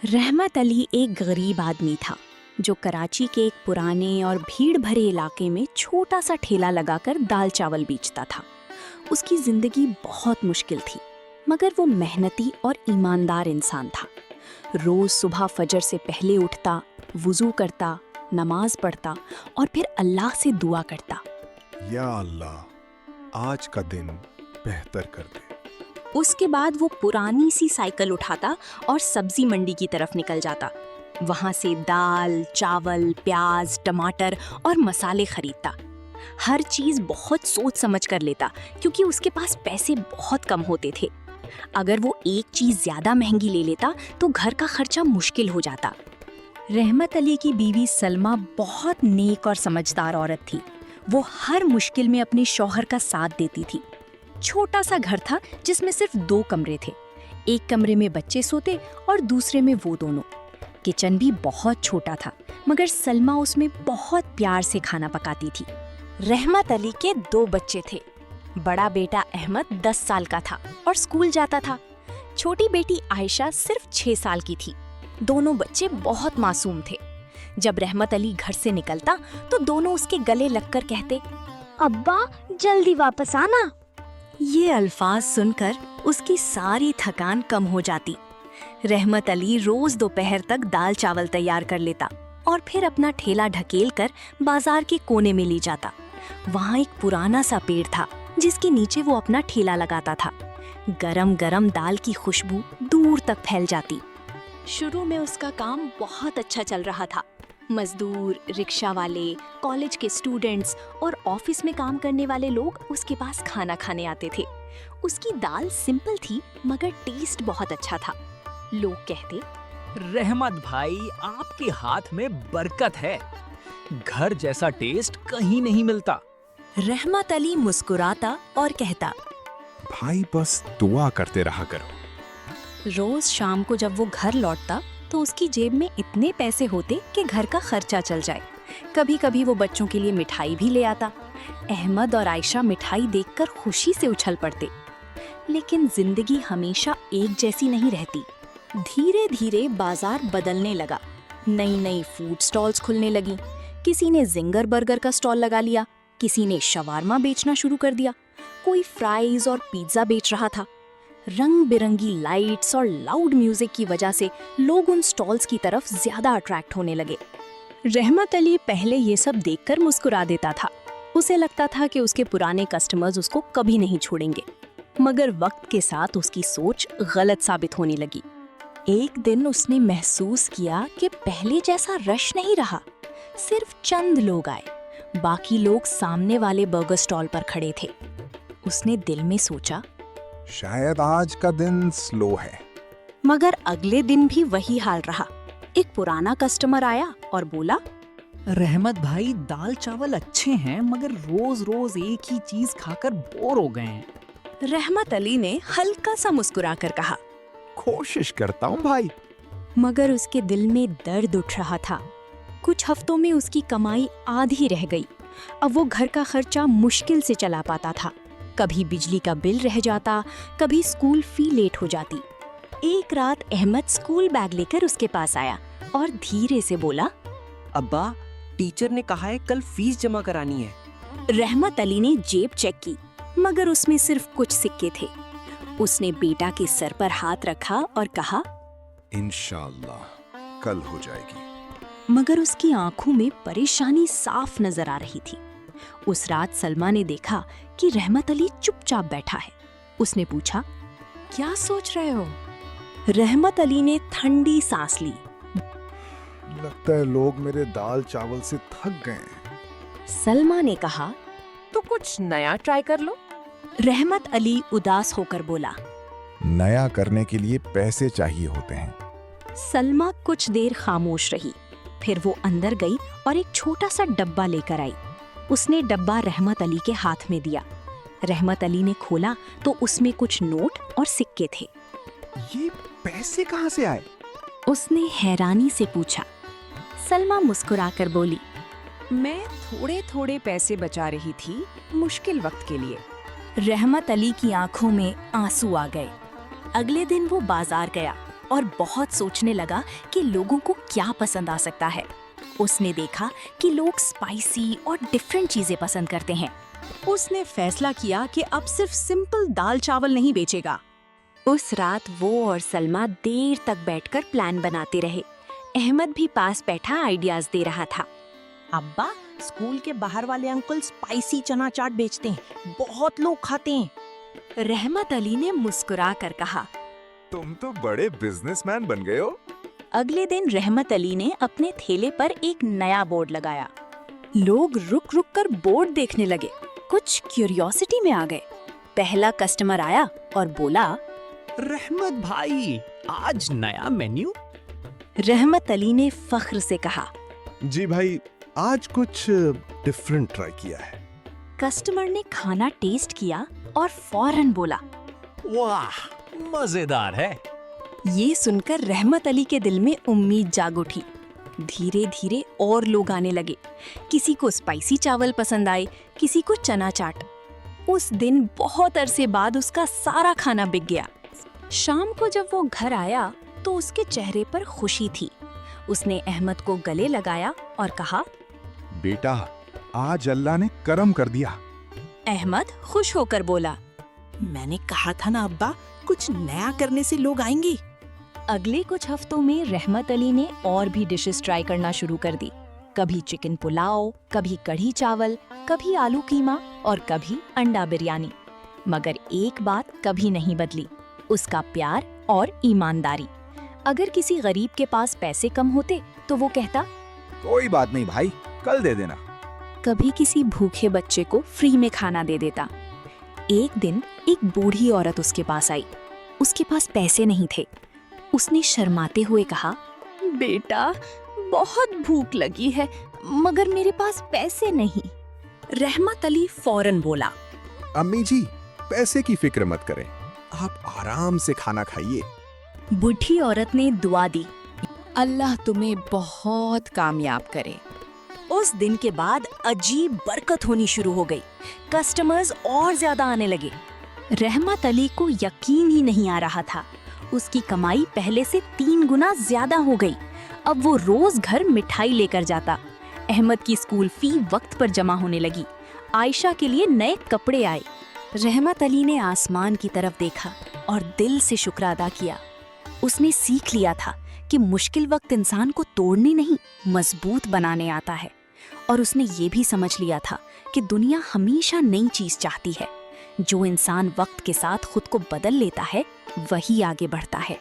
रहमत अली एक गरीब आदमी था जो कराची के एक पुराने और भीड़ भरे इलाके में छोटा सा ठेला लगाकर दाल चावल बेचता था। उसकी जिंदगी बहुत मुश्किल थी, मगर वो मेहनती और ईमानदार इंसान था। रोज सुबह फजर से पहले उठता, वुजू करता, नमाज पढ़ता और फिर अल्लाह से दुआ करता। या अल्लाह, आज का दिन बेहतर कर दे। उसके बाद वो पुरानी सी साइकिल उठाता और सब्जी मंडी की तरफ निकल जाता। वहां से दाल, चावल, प्याज, टमाटर और मसाले खरीदता। हर चीज बहुत सोच समझ कर लेता, क्योंकि उसके पास पैसे बहुत कम होते थे। अगर वो एक चीज ज्यादा महंगी ले लेता तो घर का खर्चा मुश्किल हो जाता। रहमत अली की बीवी सलमा बहुत नेक और समझदार औरत थी। वो हर मुश्किल में अपने शौहर का साथ देती थी। छोटा सा घर था जिसमें सिर्फ 2 कमरे थे। एक कमरे में बच्चे सोते और दूसरे में वो दोनों। किचन भी बहुत छोटा था, मगर सलमा उसमें बहुत प्यार से खाना पकाती थी। रहमत अली के 2 बच्चे थे। बड़ा बेटा अहमद 10 साल का था और स्कूल जाता था। छोटी बेटी आयशा सिर्फ 6 साल की थी। दोनों बच्चे बहुत मासूम थे। जब रहमत अली घर से निकलता तो दोनों उसके गले लगकर कहते, अब्बा जल्दी वापस आना। ये अल्फाज सुनकर उसकी सारी थकान कम हो जाती। रहमत अली रोज दोपहर तक दाल चावल तैयार कर लेता और फिर अपना ठेला ढकेल कर बाजार के कोने में ले जाता। वहाँ एक पुराना सा पेड़ था जिसके नीचे वो अपना ठेला लगाता था। गरम गरम दाल की खुशबू दूर तक फैल जाती। शुरू में उसका काम बहुत अच्छा चल रहा था। मजदूर, रिक्शा वाले, कॉलेज के स्टूडेंट्स और ऑफिस में काम करने वाले लोग उसके पास खाना खाने आते थे। उसकी दाल सिंपल थी, मगर टेस्ट बहुत अच्छा था। लोग कहते, रहमत भाई, आपके हाथ में बरकत है। घर जैसा टेस्ट कहीं नहीं मिलता। रहमत अली मुस्कुराता और कहता, भाई बस दुआ करते रहा करो। रोज शाम को जब वो घर लौटता तो उसकी जेब में इतने पैसे होते कि घर का खर्चा चल जाए। कभी कभी वो बच्चों के लिए मिठाई भी ले आता। अहमद और आयशा मिठाई देखकर खुशी से उछल पड़ते। लेकिन जिंदगी हमेशा एक जैसी नहीं रहती। धीरे धीरे बाजार बदलने लगा। नई नई फूड स्टॉल्स खुलने लगी। किसी ने जिंगर बर्गर का स्टॉल लगा लिया, किसी ने शवारमा बेचना शुरू कर दिया, कोई फ्राइज और पिज्जा बेच रहा था। रंग बिरंगी लाइट्स और लाउड म्यूजिक की वजह से लोग उन स्टॉल्स की तरफ ज्यादा अट्रैक्ट होने लगे। रहमत अली पहले ये सब देखकर मुस्कुरा देता था। उसे लगता था कि उसके पुराने कस्टमर्स उसको कभी नहीं छोड़ेंगे। मगर वक्त के साथ उसकी सोच गलत साबित होने लगी। एक दिन उसने महसूस किया कि पहले जैसा रश नहीं रहा। सिर्फ चंद लोग आए, बाकी लोग सामने वाले बर्गर स्टॉल पर खड़े थे। उसने दिल में सोचा, शायद आज का दिन स्लो है। मगर अगले दिन भी वही हाल रहा। एक पुराना कस्टमर आया और बोला, रहमत भाई, दाल चावल अच्छे हैं, मगर रोज रोज एक ही चीज खाकर बोर हो गए हैं। रहमत अली ने हल्का सा मुस्कुराकर कहा, कोशिश करता हूँ भाई। मगर उसके दिल में दर्द उठ रहा था। कुछ हफ्तों में उसकी कमाई आधी रह गई। अब वो घर का खर्चा मुश्किल से चला पाता था। कभी बिजली का बिल रह जाता, कभी स्कूल फी लेट हो जाती। एक रात अहमद स्कूल बैग लेकर उसके पास आया और धीरे से बोला, अब्बा, टीचर ने कहा है कल फीस जमा करानी है। रहमत अली ने जेब चेक की, मगर उसमें सिर्फ कुछ सिक्के थे। उसने बेटा के सर पर हाथ रखा और कहा, इंशाअल्लाह कल हो जाएगी। मगर उसकी आंखों में परेशानी साफ नजर आ रही थी। उस रात सलमा ने देखा कि रहमत अली चुपचाप बैठा है। उसने पूछा, क्या सोच रहे हो? रहमत अली ने ठंडी सांस ली। लगता है लोग मेरे दाल चावल से थक गए हैं। सलमा ने कहा, तो कुछ नया ट्राई कर लो। रहमत अली उदास होकर बोला। नया करने के लिए पैसे चाहिए होते हैं। सलमा कुछ देर खामोश रही। फिर वो अंदर गई और एक छोटा सा डब्बा लेकर आई। उसने डब्बा रहमत अली के हाथ में दिया। रहमत अली ने खोला तो उसमें कुछ नोट और सिक्के थे। ये पैसे कहाँ से आए? उसने हैरानी से पूछा। सलमा मुस्कुराकर बोली, मैं थोड़े थोड़े पैसे बचा रही थी मुश्किल वक्त के लिए। रहमत अली की आंखों में आंसू आ गए। अगले दिन वो बाजार गया। और बहुत सोचने लगा कि लोगों को क्या पसंद आ सकता है। उसने देखा कि लोग स्पाइसी और डिफरेंट चीजें पसंद करते हैं। उसने फैसला किया कि अब सिर्फ सिंपल दाल चावल नहीं बेचेगा। उस रात वो और सलमा देर तक बैठकर प्लान बनाते रहे। अहमद भी पास बैठा आइडियाज दे रहा था। अब्बा, स्कूल के बाहर वाले अंकल स्पाइसी चना चाट बेचते हैं, बहुत लोग खाते हैं। रहमत अली ने मुस्कुरा कर कहा। तुम तो बड़े बिजनेसमैन बन गए हो। अगले दिन रहमत अली ने अपने ठेले पर एक नया बोर्ड लगाया। लोग रुक रुक कर बोर्ड देखने लगे, कुछ क्यूरियोसिटी में आ गए। पहला कस्टमर आया और बोला, रहमत भाई, आज नया मेन्यू। रहमत अली ने फख्र से कहा। जी भाई, आज कुछ डिफरेंट ट्राई किया है। कस्टमर ने खाना टेस्ट किया और फौरन बोला। वाह, मजेदार है। ये सुनकर रहमत अली के दिल में उम्मीद जाग उठी। धीरे धीरे और लोग आने लगे। किसी को स्पाइसी चावल पसंद आए, किसी को चना चाट। उस दिन बहुत अरसे बाद उसका सारा खाना बिक गया। शाम को जब वो घर आया तो उसके चेहरे पर खुशी थी। उसने अहमद को गले लगाया और कहा, बेटा, आज अल्लाह ने करम कर दिया। अहमद खुश होकर बोला। मैंने कहा था ना अब्बा, कुछ नया करने से लोग आएंगे। अगले कुछ हफ्तों में रहमत अली ने और भी डिशेस ट्राई करना शुरू कर दी। कभी चिकन पुलाव, कभी कढ़ी चावल, कभी आलू कीमा और कभी अंडा बिरयानी। मगर एक बात कभी नहीं बदली, उसका प्यार और ईमानदारी। अगर किसी गरीब के पास पैसे कम होते तो वो कहता, कोई बात नहीं भाई, कल दे देना। कभी किसी भूखे बच्चे को फ्री में खाना दे देता। एक दिन एक बूढ़ी औरत उसके पास आई। उसके पास पैसे नहीं थे। उसने शर्माते हुए कहा, बेटा, बहुत भूख लगी है, मगर मेरे पास पैसे नहीं। रहमत अली फौरन बोला, अम्मी जी, पैसे की फिक्र मत करें, आप आराम से खाना खाइए। बूढ़ी औरत ने दुआ दी। अल्लाह तुम्हें बहुत कामयाब करे। उस दिन के बाद अजीब बरकत होनी शुरू हो गई। कस्टमर्स और ज्यादा आने लगे। रहमत अली को यकीन ही नहीं आ रहा था। उसकी कमाई पहले से 3 गुना ज्यादा हो गई। अब वो रोज घर मिठाई लेकर जाता। अहमद की स्कूल फी वक्त पर जमा होने लगी। आयशा के लिए नए कपड़े आए। रहमत अली ने आसमान की तरफ देखा और दिल से शुक्र अदा किया। उसने सीख लिया था कि मुश्किल वक्त इंसान को तोड़ने नहीं, मजबूत बनाने आता है। और उसने ये भी समझ लिया था कि दुनिया हमेशा नई चीज चाहती है। जो इंसान वक्त के साथ खुद को बदल लेता है, वही आगे बढ़ता है।